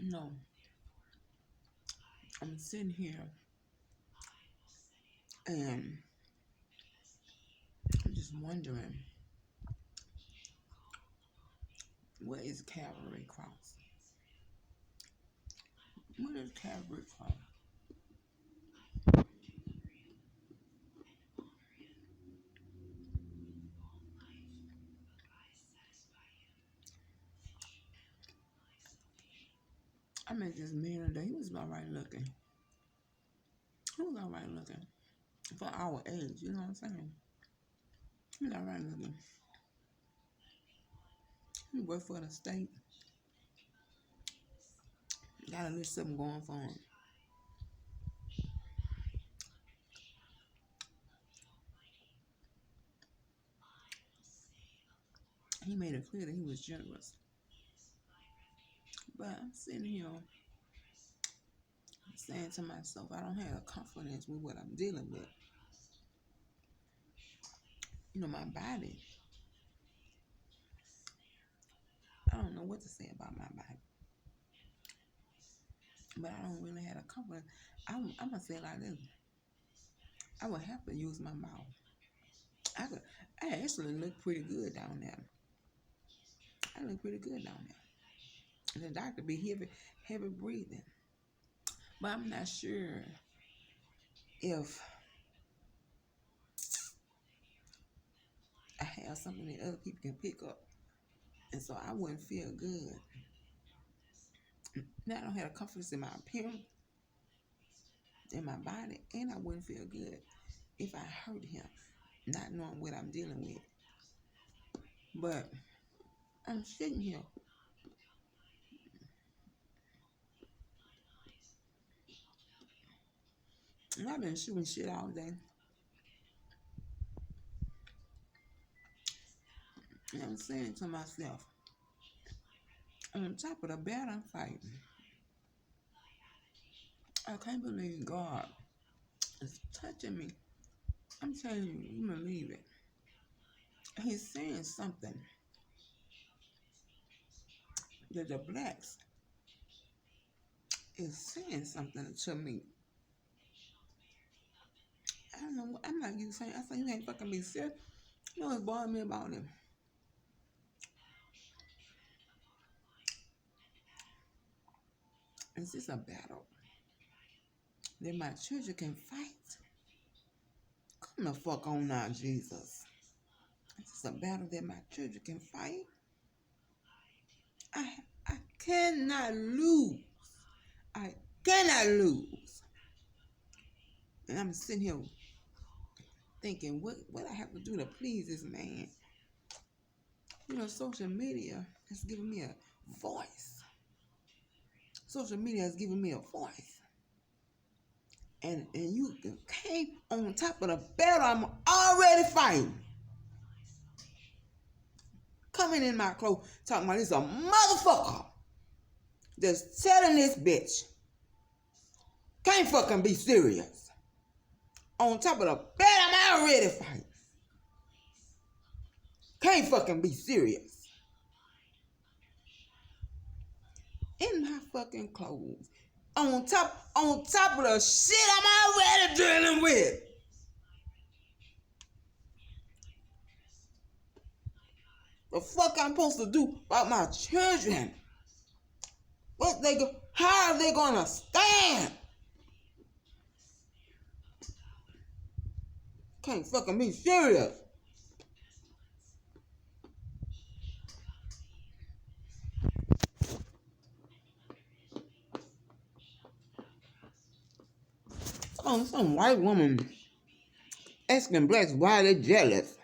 No, I'm sitting here and I'm just wondering, what is Calvary Cross? What is Calvary Cross? I met this man today. He was all right looking. He was all right looking for our age. You know what I'm saying? He was all right looking. He worked for the state. Got a little something going for him. He made it clear that he was generous. But I'm sitting here saying to myself, I don't have confidence with what I'm dealing with. You know, my body. I don't know what to say about my body. But I don't really have a confidence. I'm going to say it like this. I would have to use my mouth. I actually look pretty good down there. I look pretty good down there. And the doctor be heavy breathing. But I'm not sure if I have something that other people can pick up. And so I wouldn't feel good. Now I don't have confidence in my appearance, in my body, and I wouldn't feel good if I hurt him, not knowing what I'm dealing with. But I'm sitting here. And I've been shooting shit all day. And I'm saying to myself, on top of the battle I'm fighting, I can't believe God is touching me. I'm telling you, you believe it. He's saying something that the blacks is saying something to me. I don't know. I'm like you saying. I say you ain't fucking be serious. You know what's bothering me about him? Is this a battle that my children can fight? Come the fuck on now, Jesus. Is this a battle that my children can fight? I cannot lose. I cannot lose. And I'm sitting here thinking, what I have to do to please this man? You know, social media has given me a voice. Social media has given me a voice. And you came on top of the battle I'm already fighting. Coming in my clothes, talking about this a motherfucker that's telling this bitch can't fucking be serious. On top of the battle I'm already fighting. Can't fucking be serious. In my fucking clothes. On top of the shit I'm already dealing with. The fuck I'm supposed to do about my children? How are they gonna stand? Can't fucking be serious. Some white woman asking blacks why they jealous.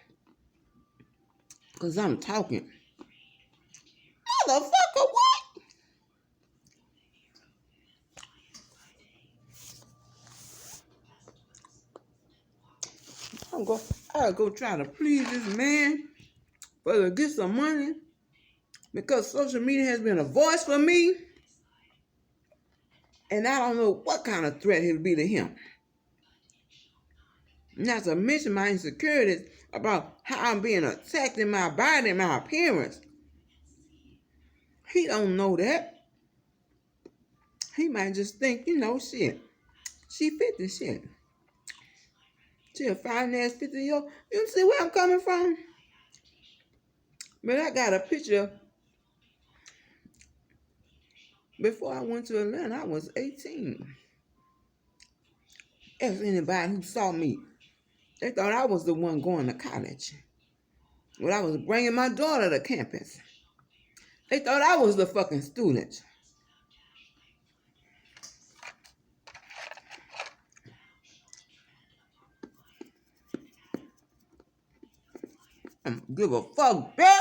Cause I'm talking. Motherfucker, what? I gotta go try to please this man for to get some money because social media has been a voice for me. And I don't know what kind of threat it'll be to him. Not to mention my insecurities about how I'm being attacked in my body and my appearance. He don't know that. He might just think, shit. She 50, shit. She a fine ass 50-year-old. You see where I'm coming from? But I got a picture before I went to Atlanta. I was 18. Ask anybody who saw me. They thought I was the one going to college. When I was bringing my daughter to campus. They thought I was the fucking student. I don't give a fuck, bitch.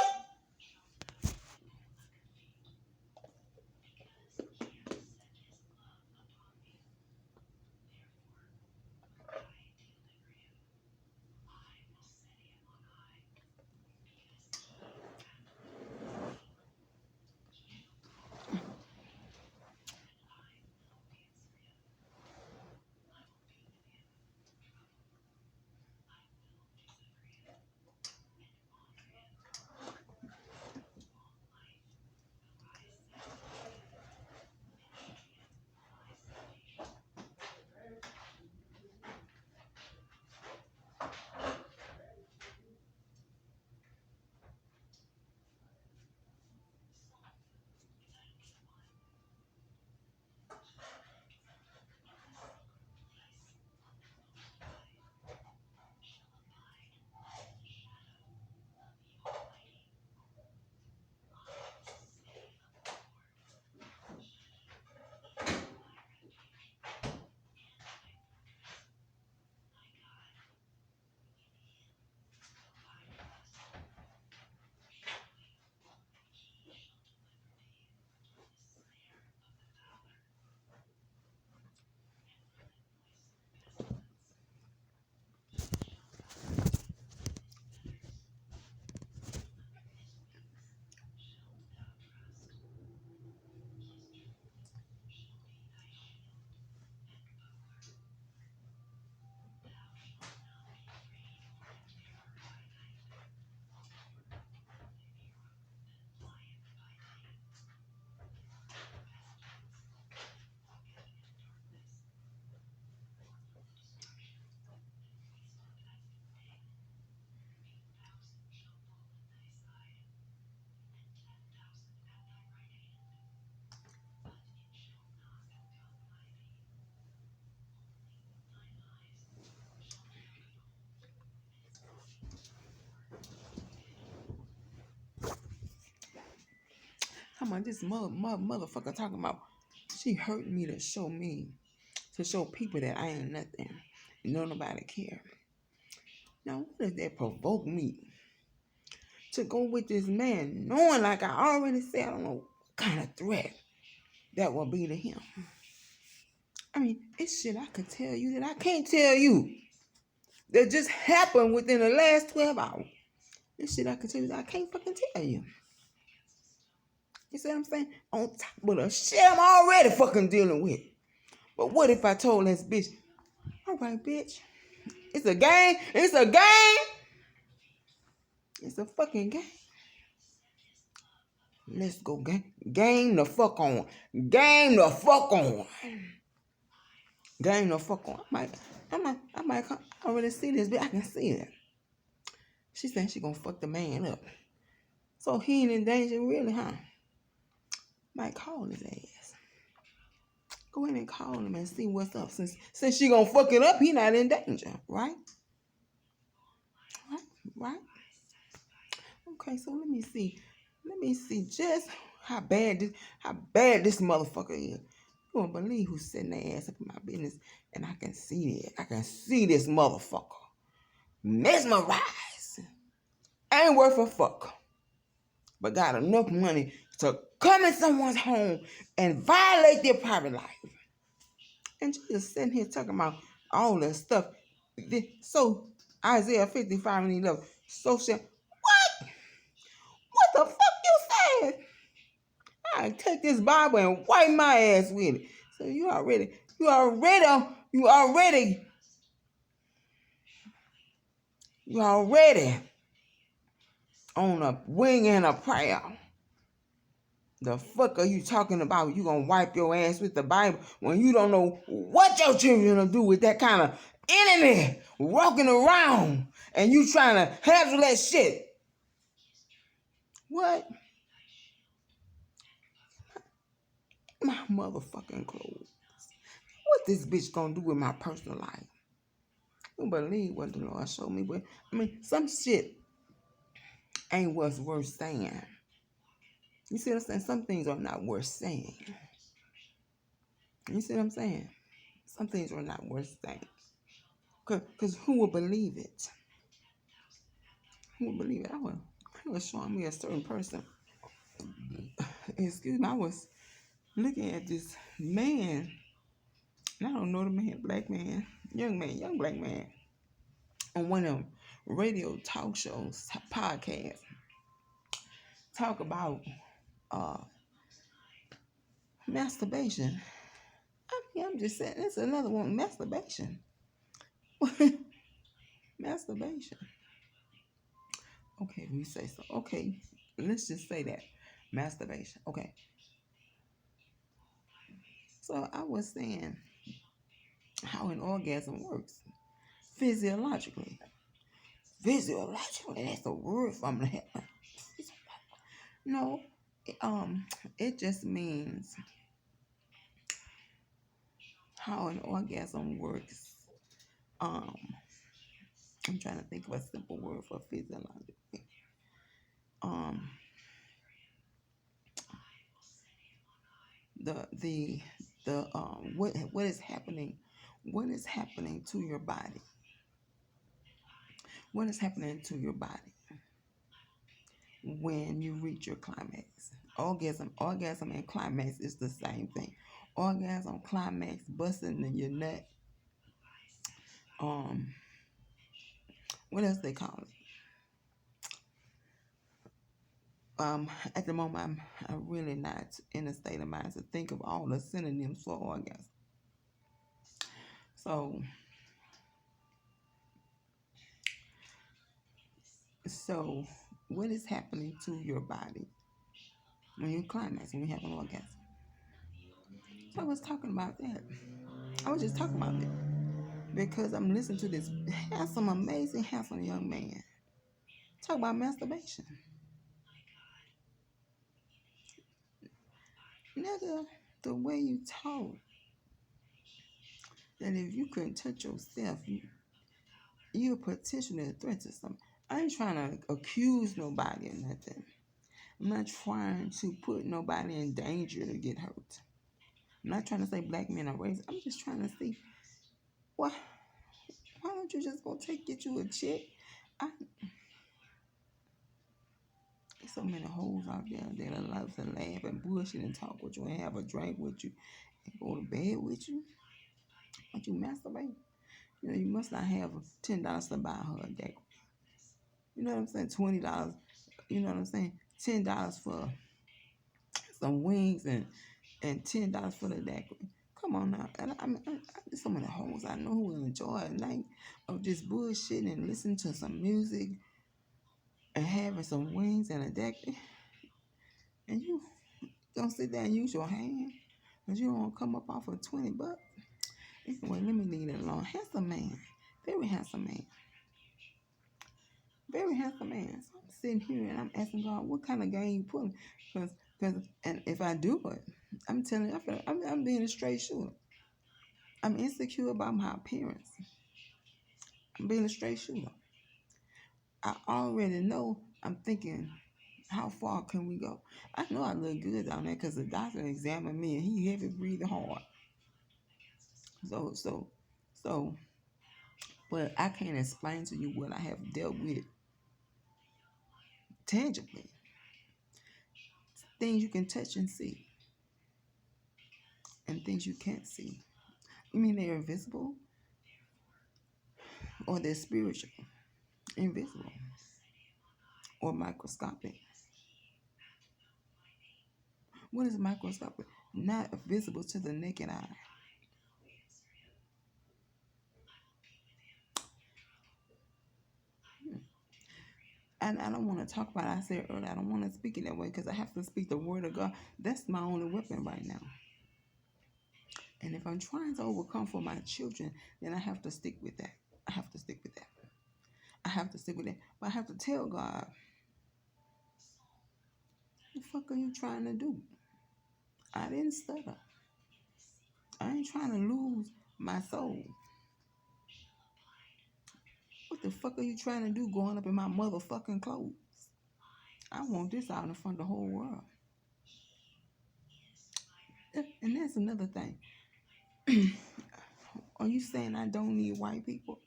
Come on, this motherfucker talking about she hurt me to show people that I ain't nothing. No nobody care. Now, what does that provoke me to go with this man, knowing, like I already said, I don't know what kind of threat that will be to him? I mean, it's shit I could tell you that I can't tell you. That just happened within the last 12 hours. This shit I could tell you that I can't fucking tell you. You see what I'm saying? On top of the shit I'm already fucking dealing with. But what if I told this bitch, all right, bitch, it's a game. It's a game. It's a fucking game. Let's go game. Game the fuck on. Game the fuck on. Game the fuck on. I might come. I already see this, but I can see it. She said she gonna fuck the man up. So he ain't in danger really, huh? Might call his ass. Go in and call him and see what's up. Since she gonna fuck it up, he not in danger, right? Right? Okay, so let me see. Just how bad this motherfucker is. You won't believe who's setting their ass up in my business. And I can see it. I can see this motherfucker. Mesmerized. Ain't worth a fuck. But got enough money to come in someone's home and violate their private life. And you just sitting here talking about all that stuff. So Isaiah 55 and 11. So what? What the fuck you said? I take this Bible and wipe my ass with it. So you already on a wing and a prayer. The fuck are you talking about? You gonna wipe your ass with the Bible when you don't know what your children gonna do with that kind of enemy walking around and you trying to handle that shit? What? My motherfucking clothes. What this bitch gonna do with my personal life? You don't believe what the Lord showed me, but I mean, some shit ain't what's worth saying. You see what I'm saying? Some things are not worth saying. You see what I'm saying? Some things are not worth saying. Because who will believe it? Who will believe it? I was showing me a certain person. Excuse me, I was looking at this man, and I don't know the man, black man, young black man, on one of them radio talk shows, podcasts, talk about uh, masturbation. I mean, I'm just saying, it's another one, masturbation. Masturbation. Okay, we say so. Okay, let's just say that. Masturbation. Okay. So I was saying how an orgasm works physiologically. Physiologically, that's a word from the heaven. No, it just means how an orgasm works. Um, I'm trying to think of a simple word for physiologically. Um, what is happening? What is happening to your body? What is happening to your body when you reach your climax? Orgasm and climax is the same thing. Orgasm, climax, busting in your nut. What else they call it? At the moment, I'm really not in a state of mind to think of all the synonyms for orgasm. So what is happening to your body when you climax, when you have an orgasm? So I was talking about that. I was just talking about it because I'm listening to this handsome, amazing, handsome young man talk about masturbation. Nigga, the way you talk, that if you couldn't touch yourself, you're potentially a threat to something. I ain't trying to accuse nobody or nothing. I'm not trying to put nobody in danger to get hurt. I'm not trying to say black men are racist. I'm just trying to see, why don't you just go get you a chick? There's so many hoes out there that love to laugh and bullshit and talk with you and have a drink with you and go to bed with you. But you masturbate. You know, you must not have $10 to buy her a daiquiri. You know what I'm saying? $20. You know what I'm saying? $10 for some wings and $10 for the daiquiri. Come on now. And there's so many hoes I know who will enjoy a night of just bullshitting and listening to some music and having some wings and a daiquiri. And you don't sit there and use your hand because you don't want to come up off of $20. Anyway, let me leave it alone. Handsome man. Very handsome man. Very handsome man. So I'm sitting here and I'm asking God, what kind of game you pulling? Because and if I do it, I'm telling you, I'm being a straight shooter. I'm insecure about my appearance. I'm being a straight shooter. I already know. I'm thinking, how far can we go? I know I look good down there because the doctor examined me and he heavy breathing hard. So, but I can't explain to you what I have dealt with tangibly. Things you can touch and see, and things you can't see. You mean they're invisible? Or they're spiritual? Invisible? Or microscopic? What is microscopic? Not visible to the naked eye. I don't want to talk about it. I said earlier, I don't want to speak it that way because I have to speak the word of God. That's my only weapon right now. And if I'm trying to overcome for my children, then I have to stick with that. I have to stick with that. I have to stick with that. But I have to tell God, what the fuck are you trying to do? I didn't stutter. I ain't trying to lose my soul. What the fuck are you trying to do going up in my motherfucking clothes? I want this out in front of the whole world. And that's another thing. Are you saying I don't need white people?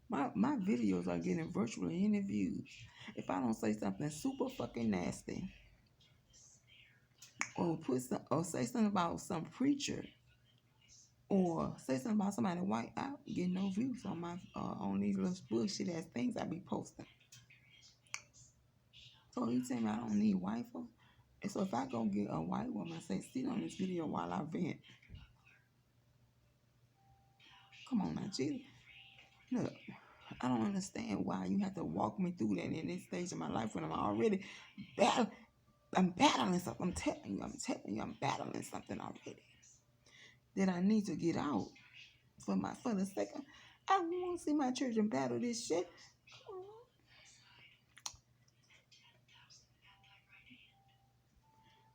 My videos are getting virtual interviews. If I don't say something super fucking nasty, or say something about some preacher, or say something about somebody white, I get no views on my on these little bullshit ass things I be posting. So you tell me I don't need white folks? And so if I go get a white woman and say, sit on this video while I vent, come on now, Jesus. Look, I don't understand why you have to walk me through that in this stage of my life when I'm already I'm battling something. I'm telling you, I'm battling something already that I need to get out for the sake of. I don't want to see my children battle this shit.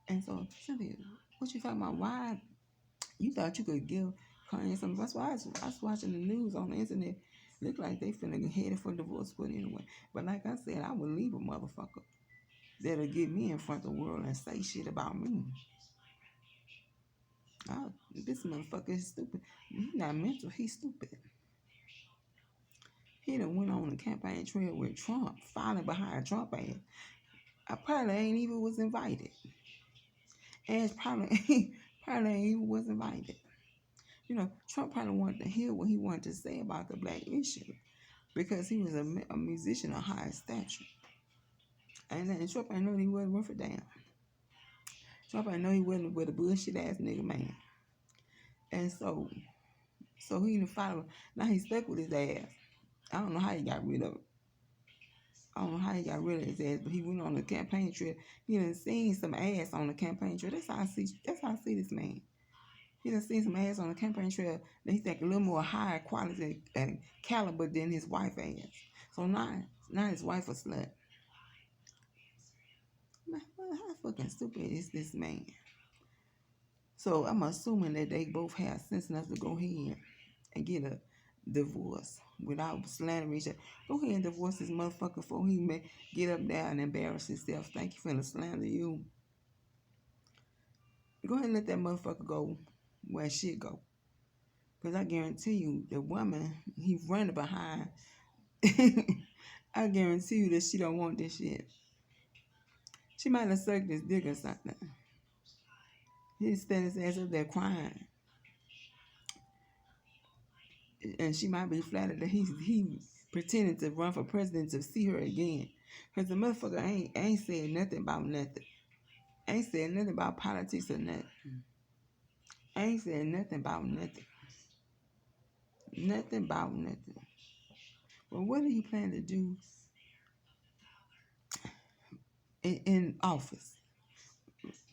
And so, Cynthia, what you talking about? Why you thought you could give Kanye something? That's why I was watching the news on the internet. Look like they finna get headed for divorce, but anyway. But like I said, I would leave a motherfucker that'll get me in front of the world and say shit about me. This motherfucker is stupid. He's not mental. He's stupid. He done went on the campaign trail with Trump, filing behind Trump ass. I probably ain't even was invited. And probably ain't even was invited. You know, Trump probably wanted to hear what he wanted to say about the black issue because he was a musician of high stature. And Trump ain't know he wasn't worth a damn. Trump ain't know he wasn't with a bullshit ass nigga, man. And so he didn't follow. Now he's stuck with his ass. I don't know how he got rid of it. I don't know how he got rid of his ass, but he went on the campaign trail. He done seen some ass on the campaign trail. That's how I see this man. He done seen some ass on the campaign trail that he think a little more higher quality and caliber than his wife ass. So now his wife a slut. How fucking stupid is this man? So I'm assuming that they both have sense enough to go ahead and get a divorce without slandering each other. Go ahead and divorce this motherfucker before he may get up there and embarrass himself. Thank you for the slander you. Go ahead and let that motherfucker go where shit go. Because I guarantee you, the woman he's running behind, I guarantee you that she don't want this shit. She might have sucked his dick or something. He's standing his ass up there crying. And she might be flattered that he pretending to run for president to see her again. Because the motherfucker ain't said nothing about nothing. Ain't said nothing about politics or nothing. Ain't said nothing about nothing. Nothing about nothing. Well, what do you plan to do in office?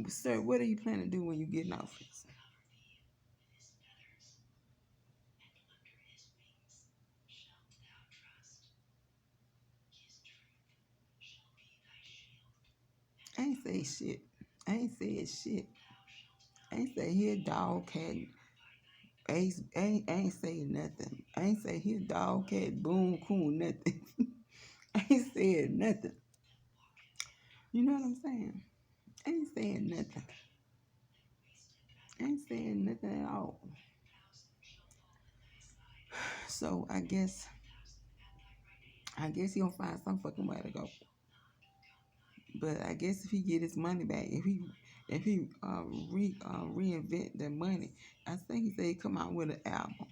Sir, what do you plan to do when you get in office? I ain't say shit. I ain't said shit. I ain't say here dog cat. I ain't say nothing. I ain't say here dog cat boom coon nothing. I ain't said nothing. You know what I'm saying? I ain't saying nothing. I ain't saying nothing at all. So I guess he'll find some fucking way to go. But I guess if he get his money back, if he reinvent the money, I think he said he come out with an album.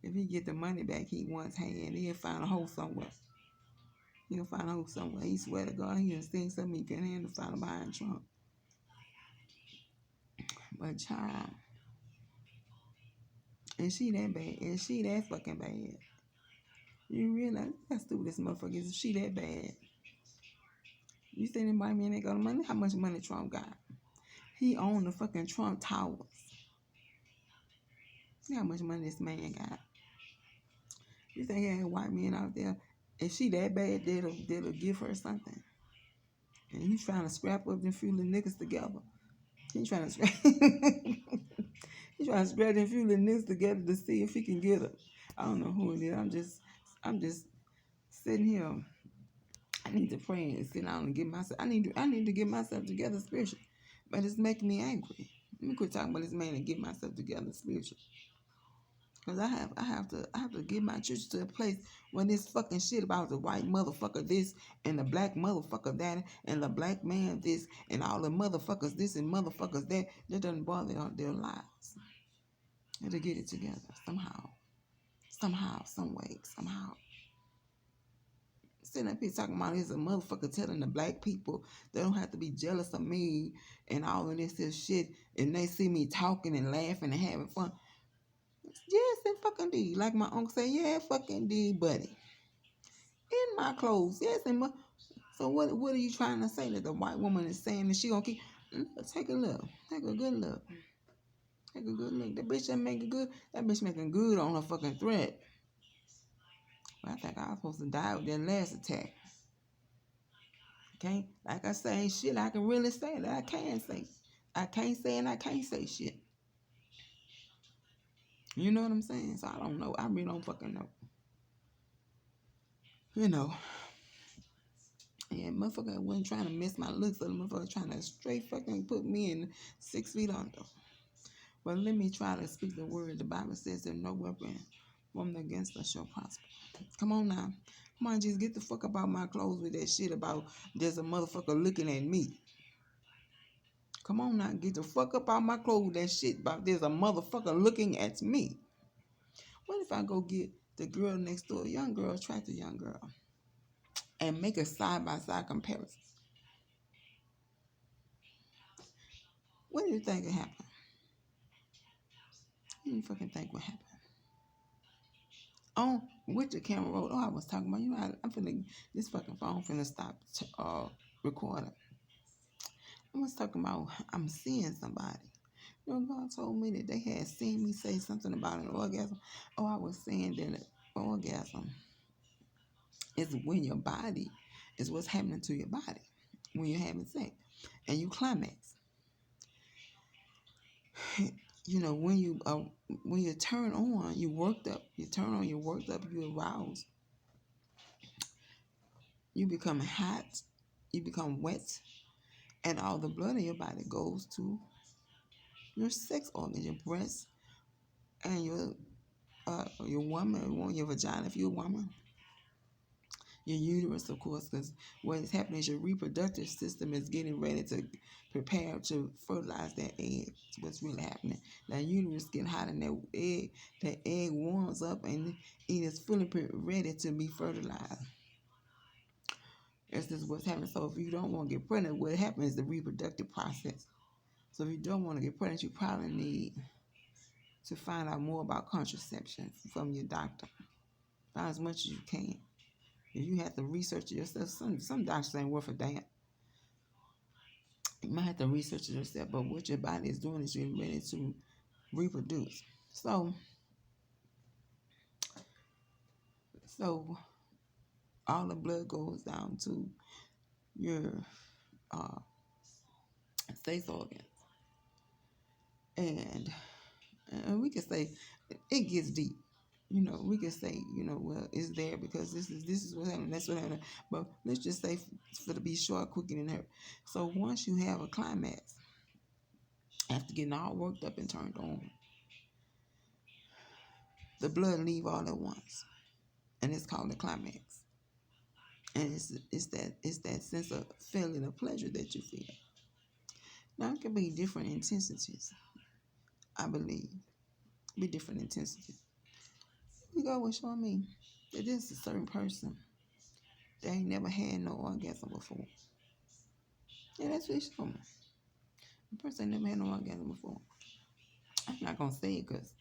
If he get the money back he once had, he'll find a hole somewhere. He'll find a hole somewhere. He swear to God, he done seen something he couldn't handle find behind Trump. But child, is she that bad? Is she that fucking bad? You realize how stupid this motherfucker is? Is she that bad? You see any white man that got money? How much money Trump got? He owned the fucking Trump Towers. See how much money this man got? You think any white man out there, if she that bad, they'll give her something? And you trying to scrap up them few little niggas together. He trying to scrap. He trying to scrap them few little niggas together to see if he can get her. I don't know who it is. I'm just sitting here. I need to pray and sit down and get myself. I need to get myself together spiritually, but it's making me angry. Let me quit talking about this man and get myself together spiritually. Cause I have to get my church to a place when this fucking shit about the white motherfucker this and the black motherfucker that and the black man this and all the motherfuckers this and motherfuckers that doesn't bother their lives. And to get it together somehow, some way, somehow. Sitting up here talking about this a motherfucker telling the black people they don't have to be jealous of me and all of this shit and they see me talking and laughing and having fun. Yes, and fucking D. Like my uncle said, yeah, fucking D, buddy. In my clothes. Yes, so what are you trying to say that the white woman is saying that she gonna keep? Take a look. Take a good look. Take a good look. That bitch that bitch making good on her fucking threat. But I think I was supposed to die with that last attack. Okay? Like I say, ain't shit I can really say that I can say. I can't say and I can't say shit. You know what I'm saying? So I don't know. I really don't fucking know. You know. And motherfucker wasn't trying to miss my looks, so the motherfucker trying to straight fucking put me in 6 feet under. But let me try to speak the word. The Bible says that no weapon formed against us shall prosper. Come on now. Come on, just get the fuck up out my clothes with that shit about there's a motherfucker looking at me. Come on now, get the fuck up out my clothes with that shit about there's a motherfucker looking at me. What if I go get the girl next door, young girl, attractive young girl, and make a side-by-side comparison? What do you think would happen? What do you fucking think would happen? Oh, with the camera roll. Oh, I was talking about, I'm finna, this fucking phone finna stop recording. I was talking about, I'm seeing somebody. You know, God told me that they had seen me say something about an orgasm. Oh, I was saying that an orgasm is when your body, is what's happening to your body when you're having sex and you climax. You know, when you turn on, you worked up. You turn on, you worked up, you aroused. You become hot, you become wet, and all the blood in your body goes to your sex organs, your breasts, and your woman, your vagina if you're a woman, your uterus, of course, because what is happening is your reproductive system is getting ready to prepare to fertilize that egg. That's what's really happening. That uterus getting hot and that egg warms up and it is fully ready to be fertilized. That's just what's happening. So if you don't want to get pregnant, what happens is the reproductive process. So if you don't want to get pregnant, you probably need to find out more about contraception from your doctor. Find as much as you can. If you have to research it yourself, some doctors ain't worth a damn. You might have to research it yourself, but what your body is doing is getting ready to reproduce. So all the blood goes down to your sex organs, and we can say it gets deep. You know, we can say, well, it's there because this is what happened. That's what happened. But let's just say for to be short, quick, and hurt. So once you have a climax, after getting all worked up and turned on, the blood leave all at once, and it's called the climax. And it's that sense of feeling of pleasure that you feel. Now it can be different intensities. I believe be different intensities. God was showing me that this is a certain person that ain't never had no orgasm before. Yeah, that's what he showed me. The person ain't never had no orgasm before. I'm not gonna say it because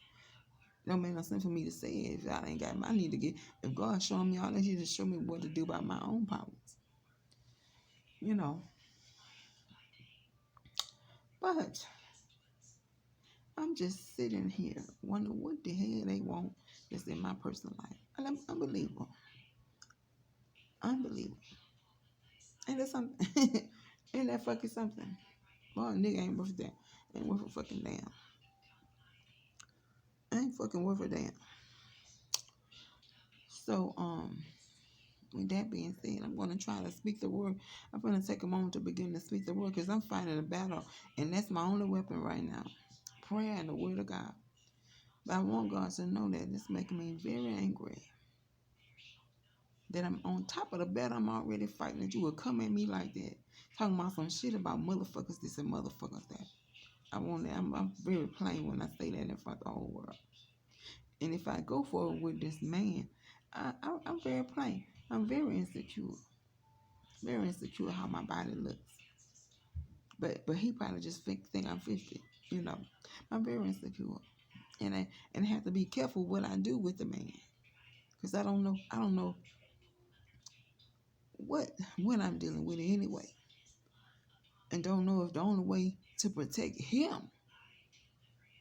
it don't make no sense for me to say it if I ain't got. I need to get. If God's showing me all that, He just show me what to do about my own problems. you know. But I'm just sitting here wondering what the hell they want that's in my personal life. And I'm unbelievable. Unbelievable. Ain't that something? Ain't that fucking something? Boy, nigga ain't worth that. Ain't worth a fucking damn. Ain't fucking worth a damn. So, with that being said, I'm going to try to speak the word. I'm going to take a moment to begin to speak the word because I'm fighting a battle, and that's my only weapon right now. Prayer and the word of God. But I want God to know that it's making me very angry. That I'm on top of the battle I'm already fighting, that you would come at me like that. Talking about some shit about motherfuckers this and motherfuckers that. I'm very plain when I say that in front of the whole world. And if I go forward with this man, I'm very plain. I'm very insecure. Very insecure how my body looks. But he probably just think I'm 50. You know. I'm very insecure. And I have to be careful what I do with the man. Because I don't know what I'm dealing with anyway. And don't know if the only way to protect him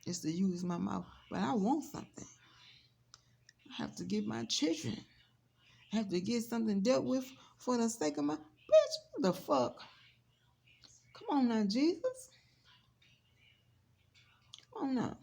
is to use my mouth. But I want something. I have to give my children. I have to get something dealt with for the sake of my bitch. What the fuck? Come on now, Jesus. Come on now.